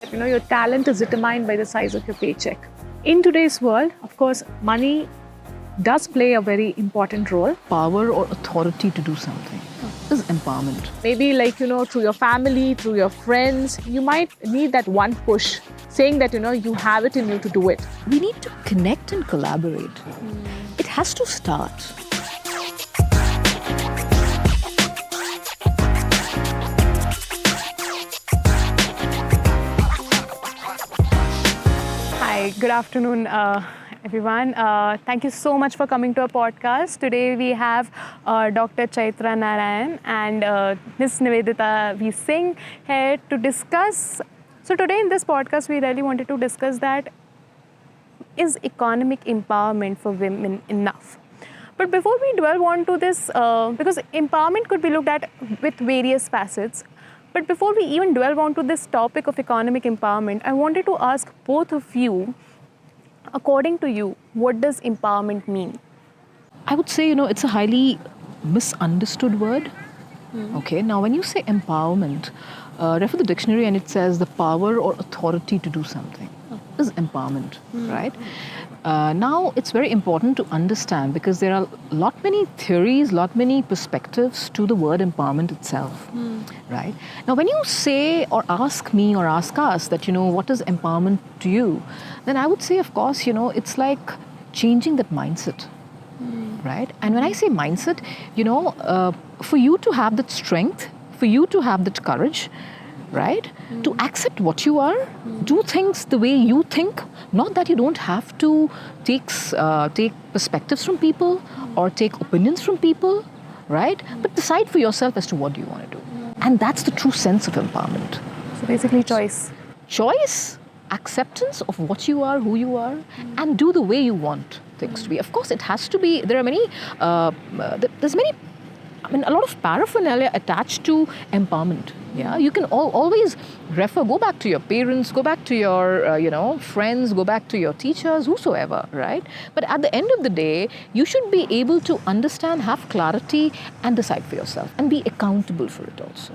Your talent is determined by the size of your paycheck. In today's world, of course, money does play a very important role. Power or authority to do something is empowerment. Maybe through your family, through your friends, you might need that one push saying that, you have it in you to do it. We need to connect and collaborate. It has to start. Hi, good afternoon, everyone. Thank you so much for coming to our podcast. Today we have Dr. Chaitra Narayan and Ms. Nivedita V. Singh here to discuss. So today in this podcast, we really wanted to discuss that is economic empowerment for women enough? But before we delve onto this, because empowerment could be looked at with various facets, but before we even delve onto this topic of economic empowerment, I wanted to ask both of you, according to you, what does empowerment mean? I would say, it's a highly misunderstood word. Okay, now when you say empowerment, refer the dictionary and it says the power or authority to do something is empowerment, right? Now it's very important to understand because there are lot many theories, lot many perspectives to the word empowerment itself, right? Now when you say or ask me or ask us that, what is empowerment to you, then I would say, of course, it's like changing that mindset. Right? And when I say mindset, for you to have that strength, for you to have that courage, right? To accept what you are, do things the way you think, not that you don't have to take perspectives from people or take opinions from people, right? But decide for yourself as to what you want to do. And that's the true sense of empowerment. So basically choice. Choice, acceptance of what you are, who you are, and do the way you want things to be. Of course, it has to be, there are many, a lot of paraphernalia attached to empowerment. Yeah, you can always go back to your parents, go back to your, friends, go back to your teachers, whosoever, right? But at the end of the day, you should be able to understand, have clarity, and decide for yourself, and be accountable for it also,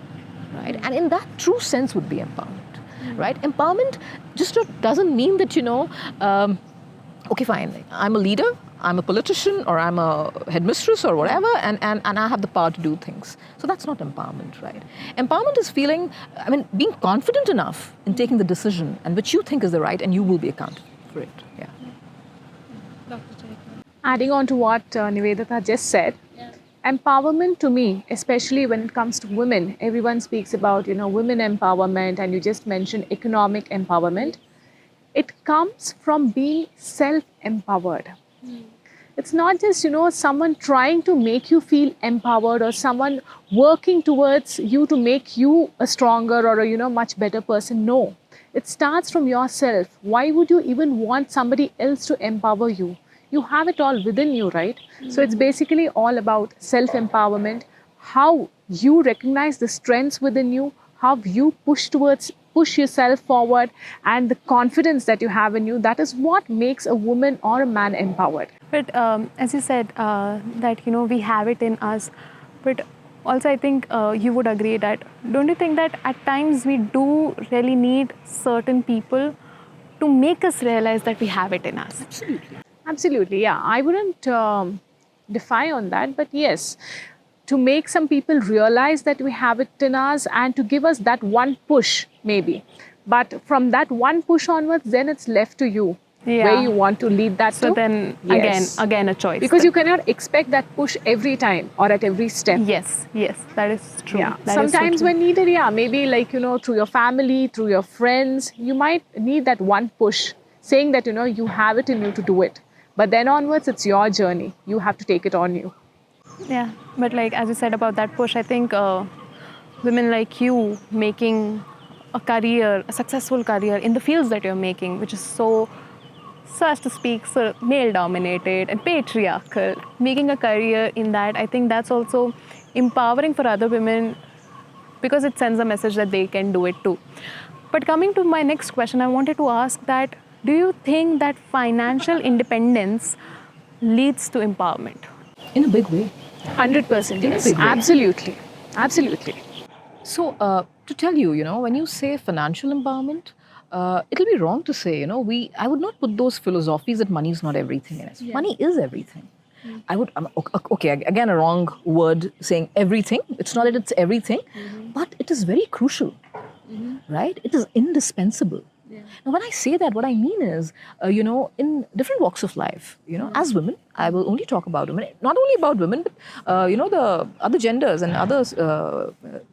right? And in that true sense would be empowerment, right? Empowerment just doesn't mean that, okay, fine, I'm a leader, I'm a politician, or I'm a headmistress or whatever, and I have the power to do things. So that's not empowerment, right? Empowerment is being confident enough in taking the decision and which you think is the right, and you will be accountable for it. Yeah. Adding on to what Nivedita just said, empowerment to me, especially when it comes to women, everyone speaks about, women empowerment, and you just mentioned economic empowerment. It comes from being self-empowered. It's not just, someone trying to make you feel empowered or someone working towards you to make you a stronger or a, much better person. No, it starts from yourself. Why would you even want somebody else to empower you? You have it all within you, right? So it's basically all about self-empowerment, how you recognize the strengths within you, how you push yourself forward, and the confidence that you have in you. That is what makes a woman or a man empowered. But as you said, that we have it in us. But also, I think you would agree that, don't you think that at times we do really need certain people to make us realize that we have it in us? Absolutely, yeah. I wouldn't defy on that, but yes, to make some people realize that we have it in us and to give us that one push, maybe. But from that one push onwards, then it's left to you. Yeah. Where you want to lead that so to. Then Yes. again a choice. Because then. you cannot expect that push every time or at every step. Yes, that is true. Yeah. That is so Sometimes true. when needed, maybe through your family, through your friends, you might need that one push saying that, you have it in you to do it. But then onwards, it's your journey. You have to take it on you. Yeah, but as you said about that push, I think women like you making a successful career in the fields that you're making, which is so as to speak, so male-dominated and patriarchal, making a career in that, I think that's also empowering for other women because it sends a message that they can do it too. But coming to my next question, I wanted to ask that, do you think that financial independence leads to empowerment? In a big way. 100%, yes. big way. Absolutely. So, to tell you, when you say financial empowerment, it'll be wrong to say, I would not put those philosophies that money is not everything in it. Money is everything. I would, okay, again, a wrong word saying everything. It's not that it's everything, but it is very crucial, right? It is indispensable. Now, when I say that, what I mean is, in different walks of life, as women, I will only talk about women, not only about women, but, the other genders and other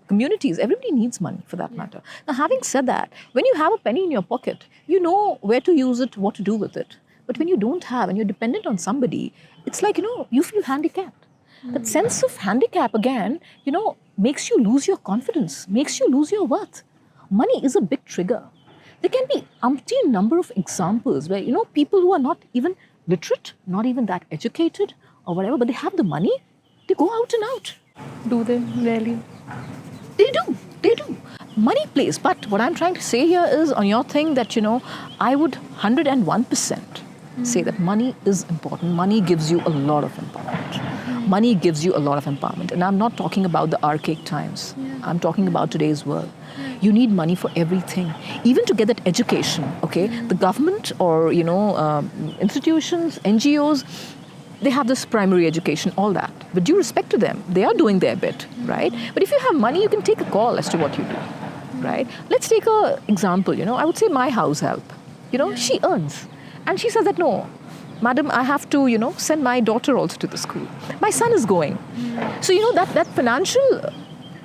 communities, everybody needs money for that matter. Now, having said that, when you have a penny in your pocket, you know where to use it, what to do with it. But when you don't have and you're dependent on somebody, it's like, you feel handicapped. That sense of handicap, again, makes you lose your confidence, makes you lose your worth. Money is a big trigger. There can be umpteen number of examples where, people who are not even literate, not even that educated or whatever, but they have the money, they go out and out. Do they really? They do. Money plays. But what I'm trying to say here is on your thing that, I would 101% say that money is important. Money gives you a lot of empowerment. Money gives you a lot of empowerment. And I'm not talking about the archaic times. I'm talking about today's world. You need money for everything, even to get that education, okay? The government or, institutions, NGOs, they have this primary education, all that. But due respect to them, they are doing their bit, right? But if you have money, you can take a call as to what you do, right? Let's take an example, I would say my house help. She earns. And she says that, no, madam, I have to, send my daughter also to the school. My son is going. So, that financial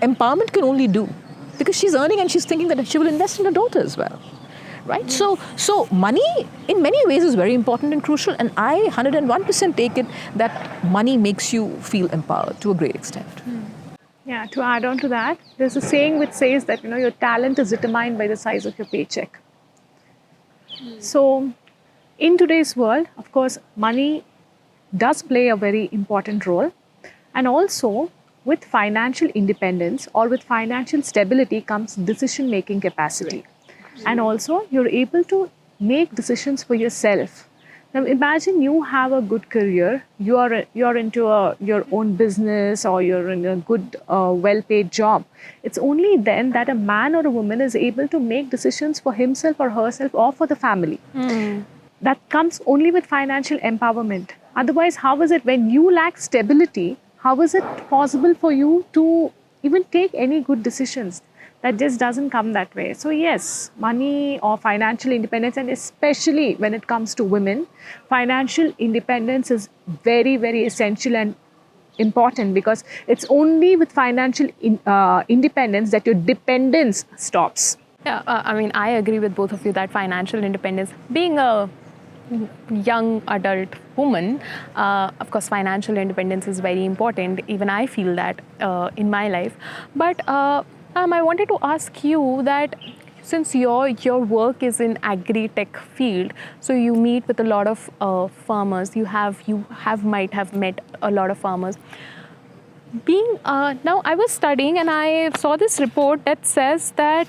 empowerment can only do because she's earning and she's thinking that she will invest in her daughter as well, right? So money in many ways is very important and crucial, and I 101% take it that money makes you feel empowered to a great extent. Yeah, to add on to that, there's a saying which says that, your talent is determined by the size of your paycheck. So in today's world, of course, money does play a very important role, and also with financial independence or with financial stability comes decision-making capacity. And also, you're able to make decisions for yourself. Now, imagine you have a good career, you're into your own business or you're in a good, well-paid job. It's only then that a man or a woman is able to make decisions for himself or herself or for the family. That comes only with financial empowerment. Otherwise, how is it when you lack stability? How is it possible for you to even take any good decisions? That just doesn't come that way. So yes, money or financial independence, and especially when it comes to women, financial independence is very, very essential and important because it's only with financial independence that your dependence stops. Yeah, I agree with both of you that financial independence, being a young adult woman, of course, financial independence is very important. Even I feel that in my life. But I wanted to ask you that since your work is in agri-tech field, so you meet with a lot of farmers. You might have met a lot of farmers. Now I was studying and I saw this report that says that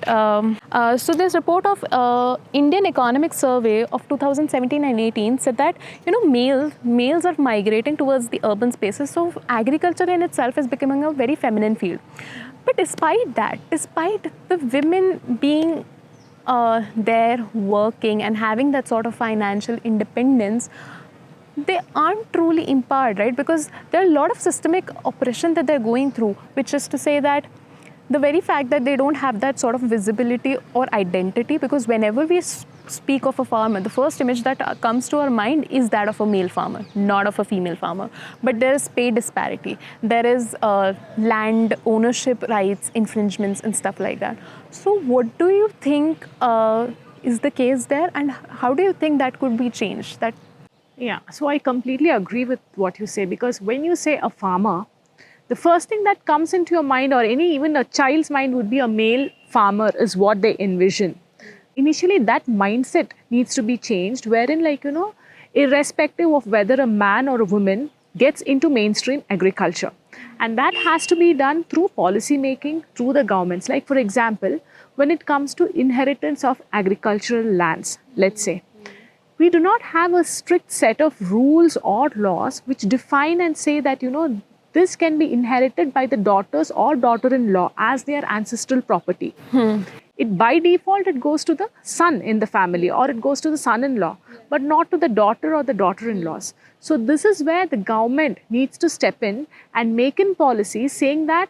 so this report of Indian Economic Survey of 2017 and 18 said that males are migrating towards the urban spaces, so agriculture in itself is becoming a very feminine field. But despite the women being there working and having that sort of financial independence, they aren't truly empowered, right? Because there are a lot of systemic oppression that they're going through, which is to say that the very fact that they don't have that sort of visibility or identity, because whenever we speak of a farmer, the first image that comes to our mind is that of a male farmer, not of a female farmer. But there is pay disparity, there is land ownership rights infringements and stuff like that. So what do you think is the case there, and how do you think that could be changed? Yeah, so I completely agree with what you say, because when you say a farmer, the first thing that comes into your mind or even a child's mind would be a male farmer is what they envision. Initially, that mindset needs to be changed, wherein irrespective of whether a man or a woman gets into mainstream agriculture. And that has to be done through policy making, through the governments. Like for example, when it comes to inheritance of agricultural lands, let's say, we do not have a strict set of rules or laws which define and say that, this can be inherited by the daughters or daughter-in-law as their ancestral property. it by default it goes to the son in the family or it goes to the son-in-law, but not to the daughter or the daughter-in-laws. So this is where the government needs to step in and make in policies saying that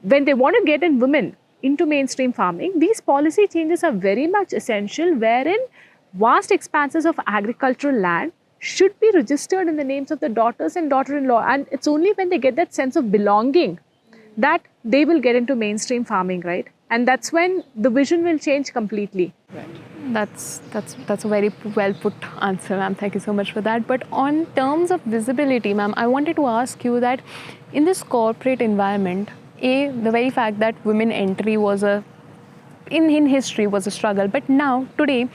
when they want to get in women into mainstream farming, these policy changes are very much essential, wherein vast expanses of agricultural land should be registered in the names of the daughters and daughter-in-law. And it's only when they get that sense of belonging that they will get into mainstream farming, right? And that's when the vision will change completely. That's a very well put answer, ma'am. Thank you so much for that. But on terms of visibility, ma'am, I wanted to ask you that in this corporate environment, the very fact that women entry was in history was a struggle, but now today,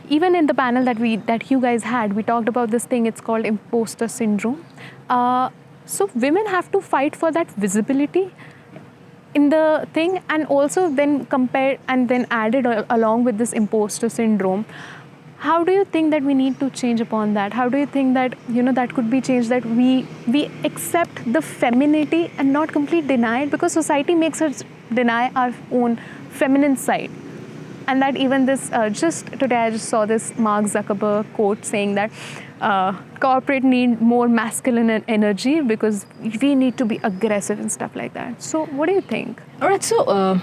even in the panel that you guys had, we talked about this thing. It's called imposter syndrome. So women have to fight for that visibility in the thing, and also then compared and then added along with this imposter syndrome. How do you think that we need to change upon that? How do you think that that could be changed, that we accept the femininity and not completely deny it, because society makes us deny our own feminine side? And that even this, just today I just saw this Mark Zuckerberg quote saying that corporate need more masculine energy because we need to be aggressive and stuff like that. So what do you think? All right, so,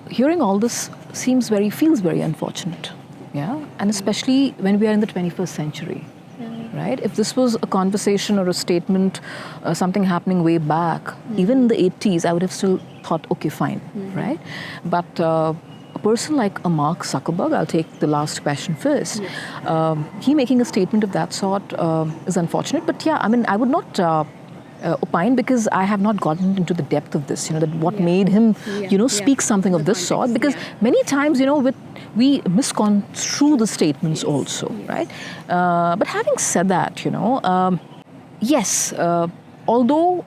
hearing all this feels very unfortunate, yeah? And especially when we are in the 21st century, right? If this was a conversation or a statement, something happening way back, even in the 80s, I would have still thought, okay, fine, right? But a person like a Mark Zuckerberg, I'll take the last question first, he making a statement of that sort is unfortunate. But yeah, I mean, I would not opine because I have not gotten into the depth of this, that what made him, speak something of this sort. Because many times, we misconstrue the statements also, right? But having said that, yes, although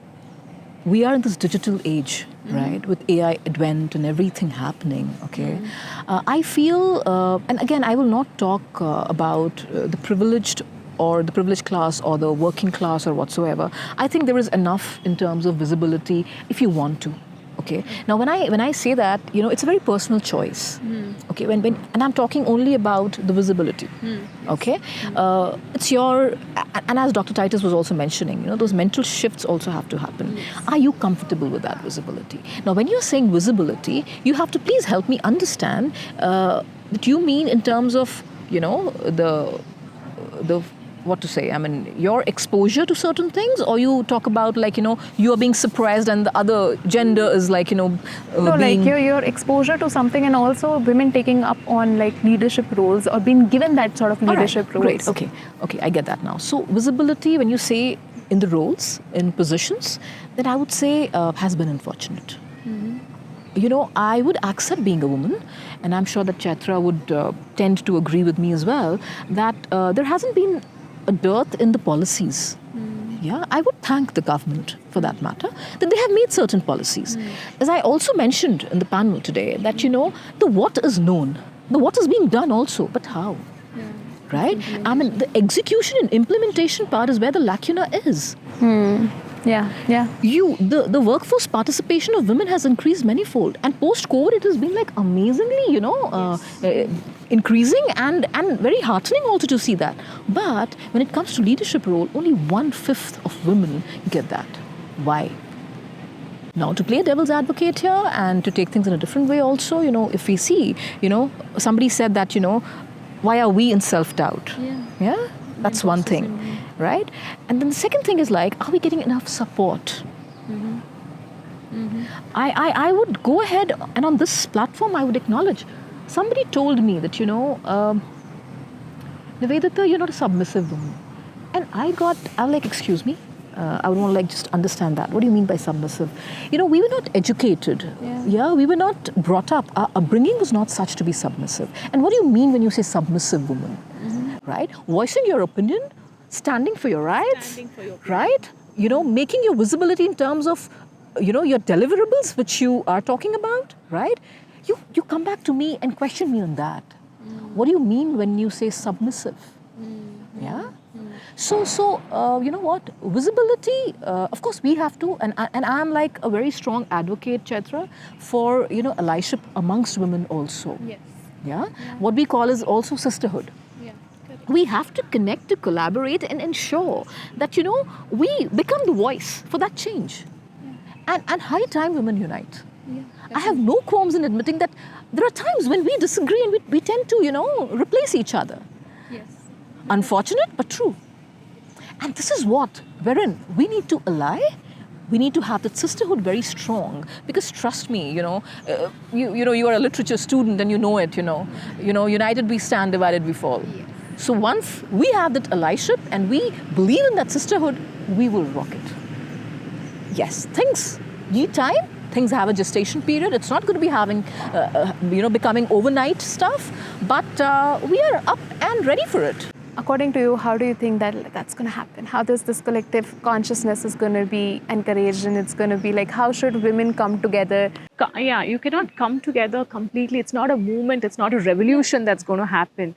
we are in this digital age, right, with AI advent and everything happening, okay, I feel, and again, I will not talk about the privileged or the privileged class or the working class or whatsoever. I think there is enough in terms of visibility if you want to. Okay. Now, when I say that, it's a very personal choice. Okay. And I'm talking only about the visibility. Okay. It's your, and as Dr. Titus was also mentioning, those mental shifts also have to happen. Are you comfortable with that visibility? Now, when you're saying visibility, you have to please help me understand that you mean in terms of, the what to say, I mean, your exposure to certain things, or you talk about you are being suppressed and the other gender is no, like your exposure to something, and also women taking up on leadership roles or being given that sort of leadership roles. Great, okay, I get that now. So visibility, when you say in the roles, in positions, then I would say has been unfortunate. I would accept being a woman, and I'm sure that Chaitra would tend to agree with me as well, that there hasn't been a dearth in the policies. Yeah, I would thank the government, for that matter, that they have made certain policies. As I also mentioned in the panel today, that the what is known, the what is being done also, but how? Right? I mean, the execution and implementation part is where the lacuna is. Yeah. The workforce participation of women has increased manifold, and post-COVID it has been amazingly, increasing and very heartening also to see that. But when it comes to leadership role, only 1/5 of women get that. Why? Now, to play devil's advocate here and to take things in a different way also, if we see, somebody said that, why are we in self-doubt? Yeah? That's one thing, right? And then the second thing is are we getting enough support? I would go ahead, and on this platform I would acknowledge, somebody told me that, Nivedita, you're not a submissive woman. And I was like, excuse me? I would want to just understand that. What do you mean by submissive? We were not educated. Yeah, we were not brought up. Our upbringing was not such to be submissive. And what do you mean when you say submissive woman? Right? Voicing your opinion, standing for your rights, right? Making your visibility in terms of, your deliverables, which you are talking about, right? You come back to me and question me on that. What do you mean when you say submissive? Yeah? So you know what? Visibility, of course, we have to, and I'm like a very strong advocate, Chaitra, for, you know, allyship amongst women also. Yes. Yeah? What we call is also sisterhood. Yeah. Correct. We have to connect, to collaborate, and ensure that, you know, we become the voice for that change. And high time women unite. Yeah. I have no qualms in admitting that there are times when we disagree and we tend to, you know, replace each other. Yes. Unfortunate, but true. And this is what, wherein we need to ally, we need to have that sisterhood very strong. Because trust me, you know, you are a literature student and you know it, you know, united we stand, divided we fall. Yes. So once we have that allyship and we believe in that sisterhood, we will rock it. Yes, things need time. Things have a gestation period. It's not going to be having, becoming overnight stuff. But we are up and ready for it. According to you, how do you think that that's going to happen? How this collective consciousness is going to be encouraged, and it's going to be like, how should women come together? Yeah, you cannot come together completely. It's not a movement, it's not a revolution that's going to happen.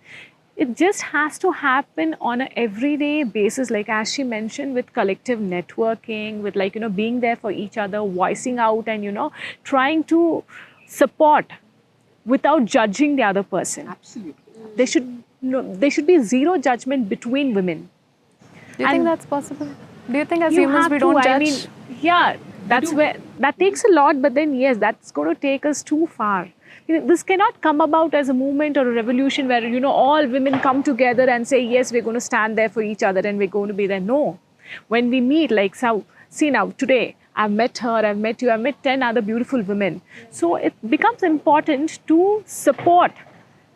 It just has to happen on an everyday basis, like as she mentioned, with collective networking, with like, being there for each other, voicing out and, trying to support without judging the other person. Absolutely. There should be zero judgment between women. Do you think that's possible? Do you think as You humans have we to, don't judge? I mean, yeah, that's where, that takes a lot, but then yes, that's going to take us too far. This cannot come about as a movement or a revolution where, all women come together and say, yes, we're going to stand there for each other and we're going to be there. No. When we meet, like, see now, today, I've met her, I've met you, I've met 10 other beautiful women. So it becomes important to support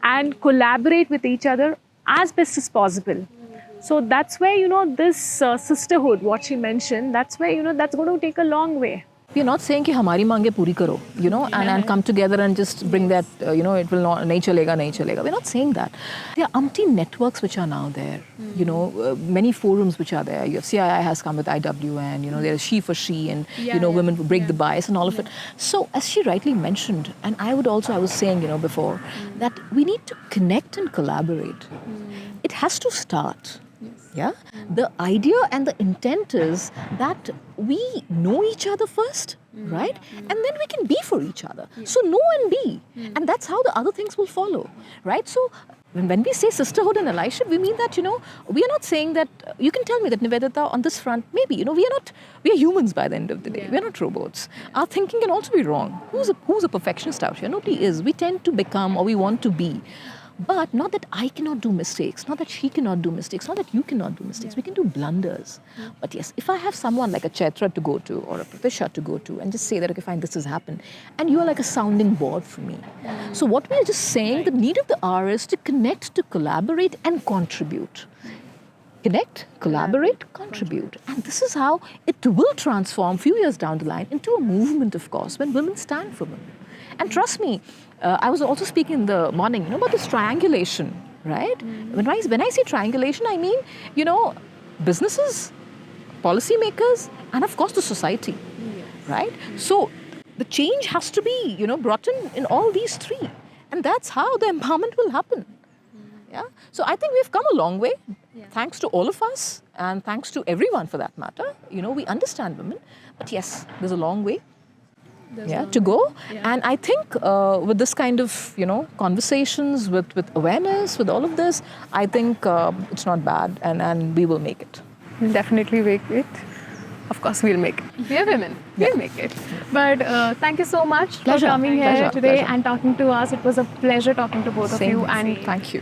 and collaborate with each other as best as possible. So that's where, this sisterhood, what she mentioned, that's where, that's going to take a long way. We are not saying कि हमारी मांगे पूरी करो, and come together and just bring that, it will not, nahi chalega. We're not saying that. There are umpteen networks which are now there, many forums which are there. You have CII has come with IWN, there's She for She and, women who break the bias and all of it. So as she rightly mentioned, and I was saying, before, that we need to connect and collaborate. It has to start. Yeah, the idea and the intent is that we know each other first, right? And then we can be for each other. So know and be. And that's how the other things will follow, right? So when we say sisterhood and allyship, we mean that, we are not saying that, you can tell me that Nivedita on this front, maybe, we are humans by the end of the day. We're not robots. Our thinking can also be wrong. Who's a perfectionist out here? Nobody is. We tend to become or we want to be. But not that I cannot do mistakes, not that she cannot do mistakes, not that you cannot do mistakes. We can do blunders. But yes, if I have someone like a Chaitra to go to or a Pratisha to go to and just say that, okay, fine, this has happened. And you are like a sounding board for me. So what we are just saying, the need of the hour is to connect, to collaborate and contribute. Connect, collaborate, contribute. And this is how it will transform few years down the line into a movement, of course, when women stand for women. And trust me, I was also speaking in the morning, about this triangulation, right? When I say triangulation, I mean, businesses, policymakers, and of course the society, right? So the change has to be, brought in all these three. And that's how the empowerment will happen. Yeah. So I think we've come a long way, thanks to all of us, and thanks to everyone for that matter. We understand women, but yes, there's a long way. To go. And I think with this kind of, conversations, with awareness, with all of this, I think it's not bad and we will make it. We'll definitely make it. Of course, we'll make it. We're women. We'll make it. But thank you so much Pleasure. for coming here Pleasure. today Pleasure. and talking to us. It was a pleasure talking to both Same. of you. And Thank you.